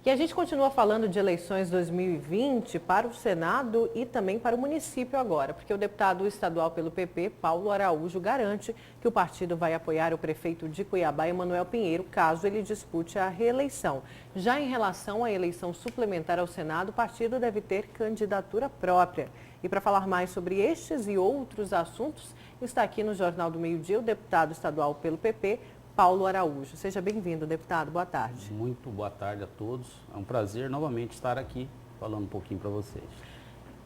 E a gente continua falando de eleições 2020 para o Senado e também para o município agora, porque o deputado estadual pelo PP, Paulo Araújo, garante que o partido vai apoiar o prefeito de Cuiabá, Emanuel Pinheiro, caso ele dispute a reeleição. Já em relação à eleição suplementar ao Senado, o partido deve ter candidatura própria. E para falar mais sobre estes e outros assuntos, está aqui no Jornal do Meio-Dia o deputado estadual pelo PP, Paulo Araújo. Seja bem-vindo, deputado. Boa tarde. Muito boa tarde a todos. É um prazer novamente estar aqui falando um pouquinho para vocês.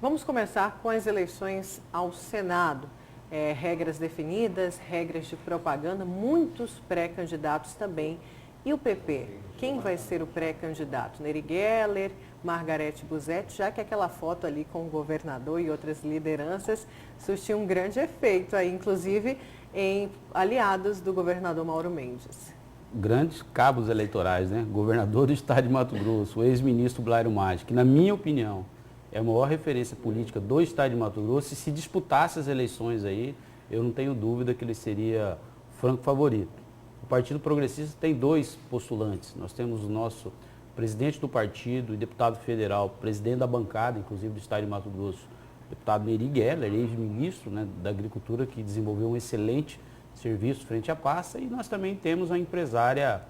Vamos começar com as eleições ao Senado. Regras definidas, regras de propaganda, muitos pré-candidatos também. E o PP? Quem vai ser o pré-candidato? Neri Geller, Margarete Buzzetti, já que aquela foto ali com o governador e outras lideranças surtiu um grande efeito aí, inclusive em aliados do governador Mauro Mendes. Grandes cabos eleitorais, né? Governador do estado de Mato Grosso, o ex-ministro Blairo Maggi, que na minha opinião é a maior referência política do estado de Mato Grosso, e se disputasse as eleições aí, eu não tenho dúvida que ele seria franco favorito. O Partido Progressista tem dois postulantes. Nós temos o nosso presidente do partido e deputado federal, presidente da bancada, inclusive do estado de Mato Grosso, deputado Neri Geller, ex-ministro, né, da Agricultura, que desenvolveu um excelente serviço frente à pasta. E nós também temos a empresária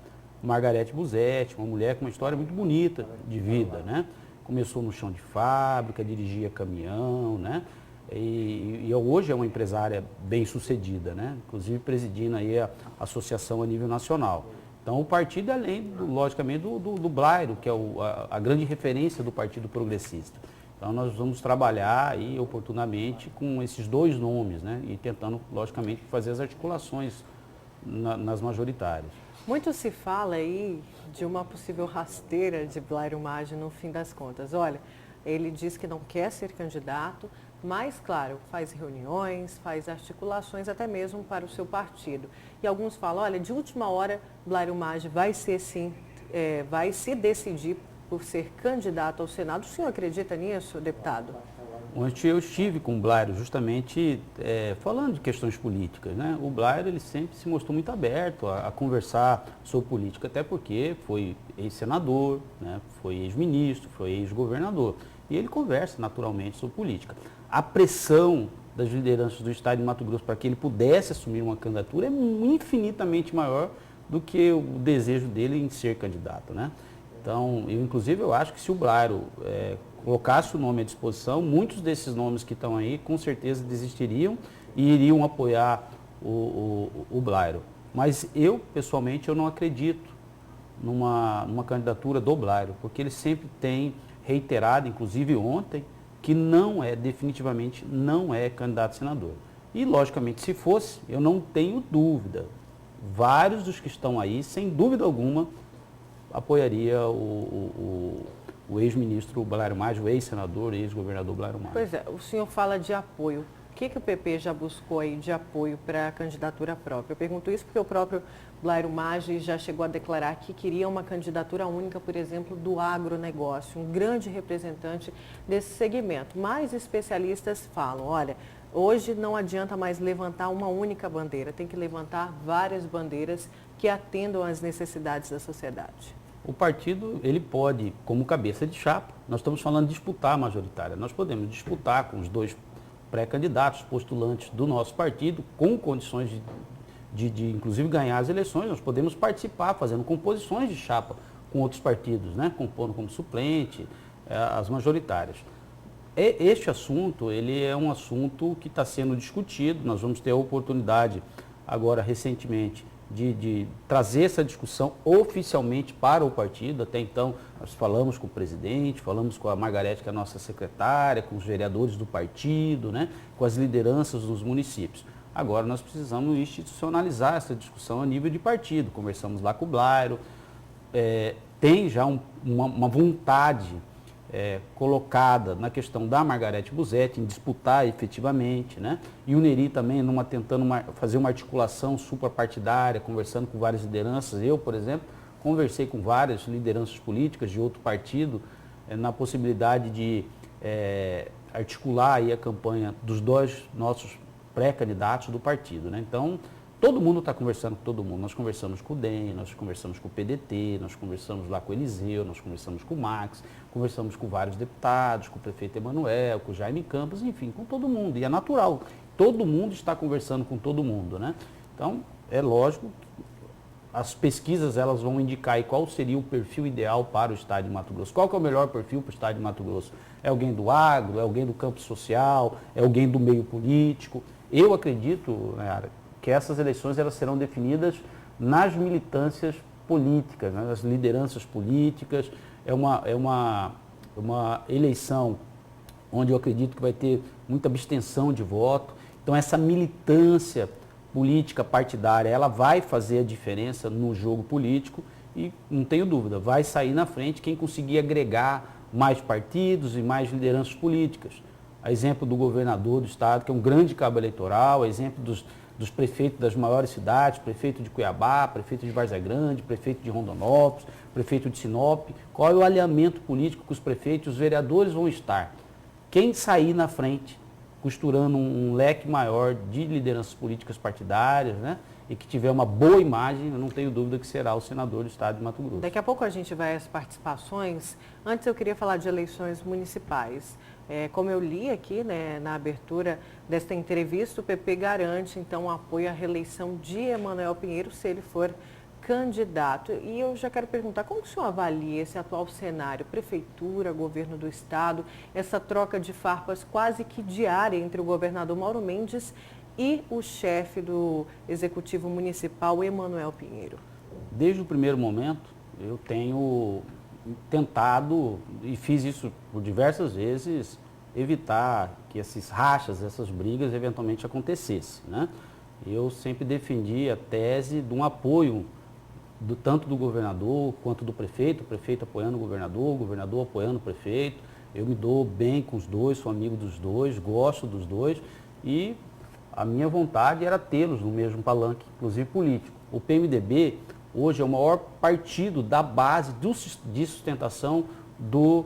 Margarete Buzzetti, uma mulher com uma história muito bonita de vida, né? Começou no chão de fábrica, dirigia caminhão, né? E hoje é uma empresária bem sucedida, né? Inclusive presidindo aí a associação a nível nacional. Então o partido, além, logicamente, do Blairo, que é a grande referência do Partido Progressista. Então nós vamos trabalhar aí oportunamente com esses dois nomes, né? E tentando, logicamente, fazer as articulações nas majoritárias. Muito se fala aí de uma possível rasteira de Blairo Maggi no fim das contas. Olha, ele diz que não quer ser candidato, mas, claro, faz reuniões, faz articulações até mesmo para o seu partido. E alguns falam, olha, de última hora, Blairo Maggi vai ser sim, vai se decidir por ser candidato ao Senado. O senhor acredita nisso, deputado? Ontem eu estive com o Blairo justamente falando de questões políticas, né? O Blairo, ele sempre se mostrou muito aberto a conversar sobre política, até porque foi ex-senador, né? Foi ex-ministro, foi ex-governador. E ele conversa naturalmente sobre política. A pressão das lideranças do estado de Mato Grosso para que ele pudesse assumir uma candidatura é infinitamente maior do que o desejo dele em ser candidato, né? Então, eu acho que se o Blairo colocasse o nome à disposição, muitos desses nomes que estão aí, com certeza desistiriam e iriam apoiar o Blairo. Mas eu, pessoalmente, eu não acredito numa candidatura do Blairo, porque ele sempre tem reiterado, inclusive ontem, que definitivamente não é candidato a senador. E, logicamente, se fosse, eu não tenho dúvida, vários dos que estão aí, sem dúvida alguma, apoiaria o ex-ministro Blairo Maggi, o ex-senador, ex-governador Blairo Maggi. Pois é, o senhor fala de apoio. O que o PP já buscou aí de apoio para a candidatura própria? Eu pergunto isso porque o próprio Blairo Maggi já chegou a declarar que queria uma candidatura única, por exemplo, do agronegócio, um grande representante desse segmento. Mas especialistas falam, olha, hoje não adianta mais levantar uma única bandeira, tem que levantar várias bandeiras que atendam às necessidades da sociedade. O partido, ele pode, como cabeça de chapa, nós estamos falando de disputar a majoritária, nós podemos disputar com os dois pré-candidatos, postulantes do nosso partido, com condições de inclusive ganhar as eleições, nós podemos participar fazendo composições de chapa com outros partidos, né? Compondo como suplente as majoritárias. Este assunto, ele é um assunto que está sendo discutido, nós vamos ter a oportunidade agora recentemente de trazer essa discussão oficialmente para o partido. Até então, nós falamos com o presidente, falamos com a Margarete, que é a nossa secretária, com os vereadores do partido, né, com as lideranças dos municípios. Agora nós precisamos institucionalizar essa discussão a nível de partido. Conversamos lá com o Blairo, tem já uma vontade colocada na questão da Margarete Buzzetti em disputar efetivamente, né? E o Neri também tentando fazer uma articulação suprapartidária, conversando com várias lideranças. Eu, por exemplo, conversei com várias lideranças políticas de outro partido na possibilidade de articular aí a campanha dos dois nossos pré-candidatos do partido, né? Então, Todo mundo está conversando com todo mundo. Nós conversamos com o DEM, nós conversamos com o PDT, nós conversamos lá com o Eliseu, nós conversamos com o Max, conversamos com vários deputados, com o prefeito Emanuel, com o Jaime Campos, enfim, com todo mundo. E é natural, todo mundo está conversando com todo mundo, né? Então, é lógico que as pesquisas elas vão indicar aí qual seria o perfil ideal para o estado de Mato Grosso. Qual que é o melhor perfil para o estado de Mato Grosso? É alguém do agro, é alguém do campo social, é alguém do meio político? Eu acredito, Nayara, que essas eleições elas serão definidas nas militâncias políticas, né, nas lideranças políticas. É uma eleição onde eu acredito que vai ter muita abstenção de voto. Então, essa militância política partidária, ela vai fazer a diferença no jogo político e, não tenho dúvida, vai sair na frente quem conseguir agregar mais partidos e mais lideranças políticas. A exemplo do governador do estado, que é um grande cabo eleitoral, a exemplo dos prefeitos das maiores cidades, prefeito de Cuiabá, prefeito de Várzea Grande, prefeito de Rondonópolis, prefeito de Sinop. Qual é o alinhamento político que os prefeitos e os vereadores vão estar? Quem sair na frente, costurando um leque maior de lideranças políticas partidárias, né? E que tiver uma boa imagem, eu não tenho dúvida que será o senador do estado de Mato Grosso. Daqui a pouco a gente vai às participações. Antes eu queria falar de eleições municipais. Como eu li aqui, né, na abertura desta entrevista, o PP garante então o apoio à reeleição de Emanuel Pinheiro se ele for candidato. E eu já quero perguntar, como que o senhor avalia esse atual cenário? Prefeitura, governo do estado, essa troca de farpas quase que diária entre o governador Mauro Mendes e o chefe do Executivo Municipal, Emanuel Pinheiro. Desde o primeiro momento, eu tenho tentado, e fiz isso por diversas vezes, evitar que esses rachas, essas brigas eventualmente acontecessem, né? Eu sempre defendi a tese de um apoio tanto do governador quanto do prefeito, o prefeito apoiando o governador apoiando o prefeito. Eu me dou bem com os dois, sou amigo dos dois, gosto dos dois e a minha vontade era tê-los no mesmo palanque, inclusive político. O PMDB hoje é o maior partido da base de sustentação do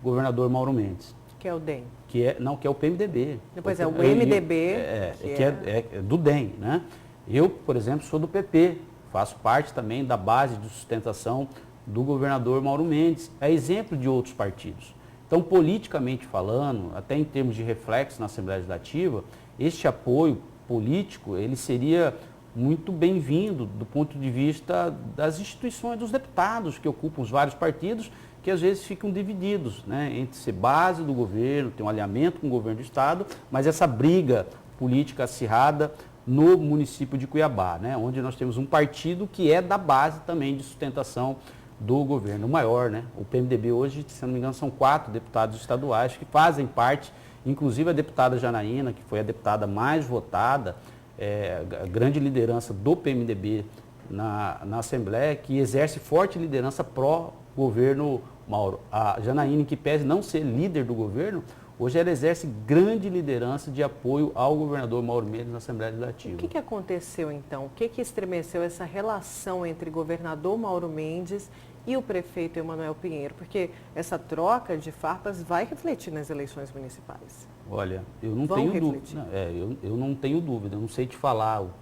governador Mauro Mendes. Que é o DEM. Que é o PMDB. Depois é o MDB. É do DEM, né? Eu, por exemplo, sou do PP, faço parte também da base de sustentação do governador Mauro Mendes, é exemplo de outros partidos. Então, politicamente falando, até em termos de reflexo na Assembleia Legislativa, este apoio político, ele seria muito bem-vindo do ponto de vista das instituições, dos deputados que ocupam os vários partidos, que às vezes ficam divididos, né, entre ser base do governo, ter um alinhamento com o governo do estado, mas essa briga política acirrada no município de Cuiabá, né, onde nós temos um partido que é da base também de sustentação do governo, o maior, né? O PMDB hoje, se não me engano, são 4 deputados estaduais que fazem parte, inclusive a deputada Janaína, que foi a deputada mais votada, a grande liderança do PMDB na Assembleia, que exerce forte liderança pró-governo Mauro. A Janaína, que pese não ser líder do governo, hoje ela exerce grande liderança de apoio ao governador Mauro Mendes na Assembleia Legislativa. O que aconteceu então? O que estremeceu essa relação entre governador Mauro Mendes e o prefeito Emanuel Pinheiro? Porque essa troca de farpas vai refletir nas eleições municipais. Olha, eu não tenho dúvida. Eu não tenho dúvida, eu não sei te falar o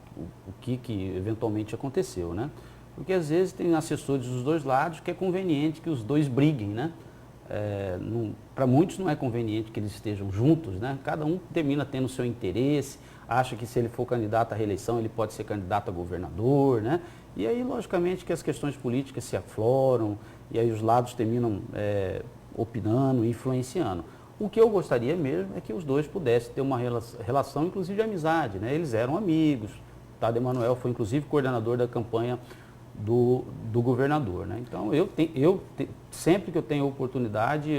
que eventualmente aconteceu, né? Porque às vezes tem assessores dos dois lados que é conveniente que os dois briguem, né? Para muitos não é conveniente que eles estejam juntos, né? Cada um termina tendo o seu interesse, acha que se ele for candidato à reeleição, ele pode ser candidato a governador, né? E aí, logicamente, que as questões políticas se afloram e aí os lados terminam opinando, influenciando. O que eu gostaria mesmo é que os dois pudessem ter uma relação, inclusive de amizade, né? Eles eram amigos. O Tado Emanuel foi, inclusive, coordenador da campanha do governador, né? Então, sempre que eu tenho oportunidade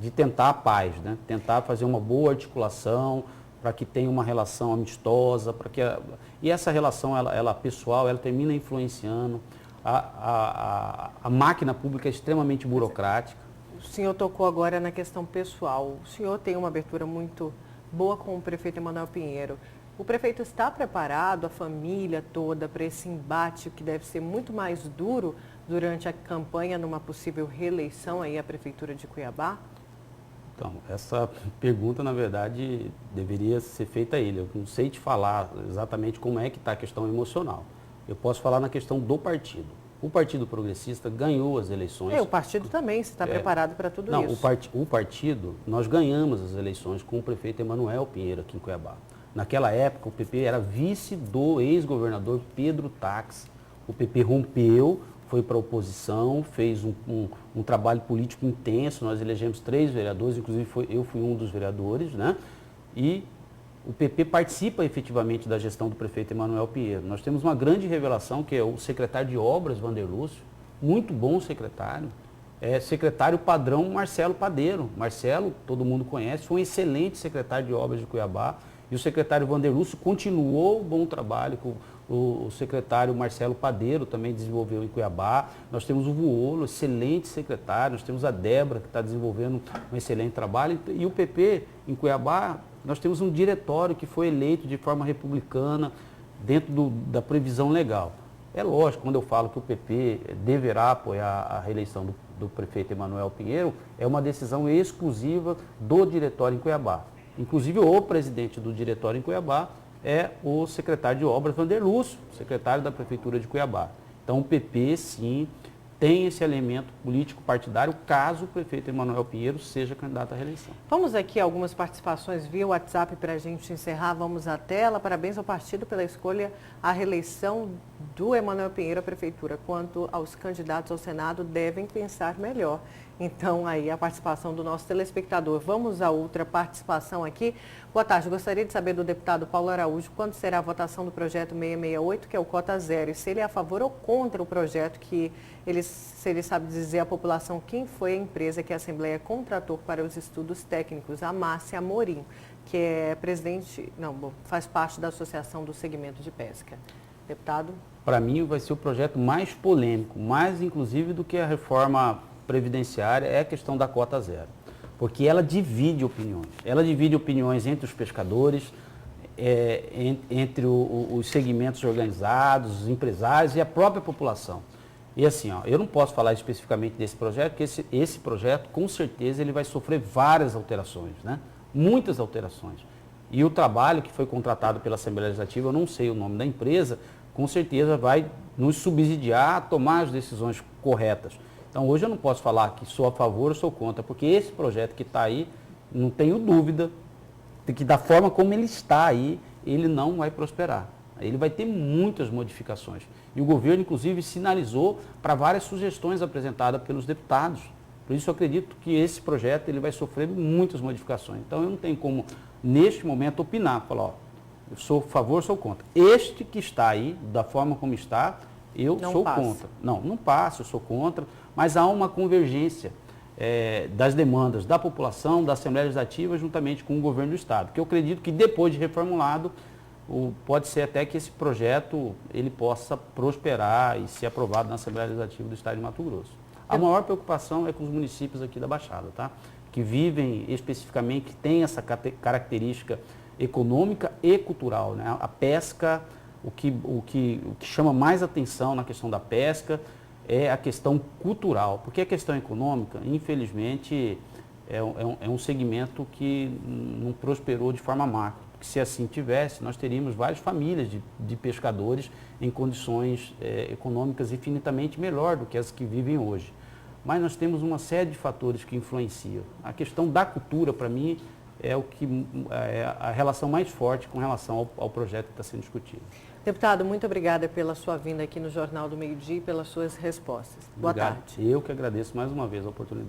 de tentar a paz, né? Tentar fazer uma boa articulação para que tenha uma relação amistosa, e essa relação ela pessoal, ela termina influenciando. A máquina pública é extremamente burocrática. O senhor tocou agora na questão pessoal. O senhor tem uma abertura muito boa com o prefeito Emanuel Pinheiro. O prefeito está preparado, a família toda, para esse embate que deve ser muito mais duro durante a campanha numa possível reeleição aí à Prefeitura de Cuiabá? Então, essa pergunta, na verdade, deveria ser feita a ele. Eu não sei te falar exatamente como é que está a questão emocional. Eu posso falar na questão do partido. O Partido Progressista ganhou as eleições. O partido também, você está preparado para tudo não, isso. O partido, nós ganhamos as eleições com o prefeito Emanuel Pinheiro aqui em Cuiabá. Naquela época, o PP era vice do ex-governador Pedro Tax. O PP rompeu, foi para a oposição, fez um trabalho político intenso. Nós elegemos 3 vereadores, inclusive eu fui um dos vereadores, né? E o PP participa efetivamente da gestão do prefeito Emanuel Pinheiro. Nós temos uma grande revelação, que é o secretário de Obras, Vander Lúcio, muito bom secretário. Secretário padrão Marcelo Padeiro. Marcelo, todo mundo conhece, foi um excelente secretário de Obras de Cuiabá. E o secretário Vander Lúcio continuou o bom trabalho que o secretário Marcelo Padeiro também desenvolveu em Cuiabá. Nós temos o Vuolo, excelente secretário. Nós temos a Débora, que está desenvolvendo um excelente trabalho. E o PP em Cuiabá, nós temos um diretório que foi eleito de forma republicana, dentro da previsão legal. É lógico, quando eu falo que o PP deverá apoiar a reeleição do prefeito Emanuel Pinheiro, é uma decisão exclusiva do diretório em Cuiabá. Inclusive, o presidente do diretório em Cuiabá é o secretário de Obras, Vander Lúcio, secretário da Prefeitura de Cuiabá. Então, o PP, sim, tem esse elemento político partidário, caso o prefeito Emanuel Pinheiro seja candidato à reeleição. Vamos aqui algumas participações via WhatsApp para a gente encerrar. Vamos à tela. Parabéns ao partido pela escolha à reeleição do Emanuel Pinheiro à Prefeitura. Quanto aos candidatos ao Senado, devem pensar melhor. Então, aí a participação do nosso telespectador. Vamos a outra participação aqui. Boa tarde, gostaria de saber do deputado Paulo Araújo quando será a votação do projeto 668, que é o Cota Zero, e se ele é a favor ou contra o projeto, se ele sabe dizer à população quem foi a empresa que a Assembleia contratou para os estudos técnicos, a Márcia Amorim, que é faz parte da Associação do Segmento de Pesca. Deputado? Para mim, vai ser o projeto mais polêmico, mais inclusive do que a reforma previdenciária, é a questão da cota zero, porque ela divide opiniões. Ela divide opiniões entre os pescadores, entre os segmentos organizados, os empresários e a própria população. E assim, eu não posso falar especificamente desse projeto, porque esse projeto, com certeza, ele vai sofrer várias alterações, né? Muitas alterações. E o trabalho que foi contratado pela Assembleia Legislativa, eu não sei o nome da empresa, com certeza vai nos subsidiar a tomar as decisões corretas. Então, hoje eu não posso falar que sou a favor ou sou contra, porque esse projeto que está aí, não tenho dúvida de que da forma como ele está aí, ele não vai prosperar. Ele vai ter muitas modificações. E o governo, inclusive, sinalizou para várias sugestões apresentadas pelos deputados. Por isso, eu acredito que esse projeto ele vai sofrer muitas modificações. Então, eu não tenho como, neste momento, opinar, falar, eu sou a favor ou sou contra. Este que está aí, da forma como está, eu sou contra. Não passa, eu sou contra, mas há uma convergência das demandas da população, da Assembleia Legislativa, juntamente com o governo do Estado. Porque eu acredito que depois de reformulado, pode ser até que esse projeto ele possa prosperar e ser aprovado na Assembleia Legislativa do Estado de Mato Grosso. A maior preocupação é com os municípios aqui da Baixada, tá? Que vivem especificamente, que tem essa característica econômica e cultural, né? A pesca, o que chama mais atenção na questão da pesca é a questão cultural, porque a questão econômica, infelizmente, é um segmento que não prosperou de forma macro. Porque se assim tivesse, nós teríamos várias famílias de pescadores em condições econômicas infinitamente melhor do que as que vivem hoje. Mas nós temos uma série de fatores que influenciam. A questão da cultura, para mim, é a relação mais forte com relação ao projeto que está sendo discutido. Deputado, muito obrigada pela sua vinda aqui no Jornal do Meio-Dia e pelas suas respostas. Boa tarde. Eu que agradeço mais uma vez a oportunidade.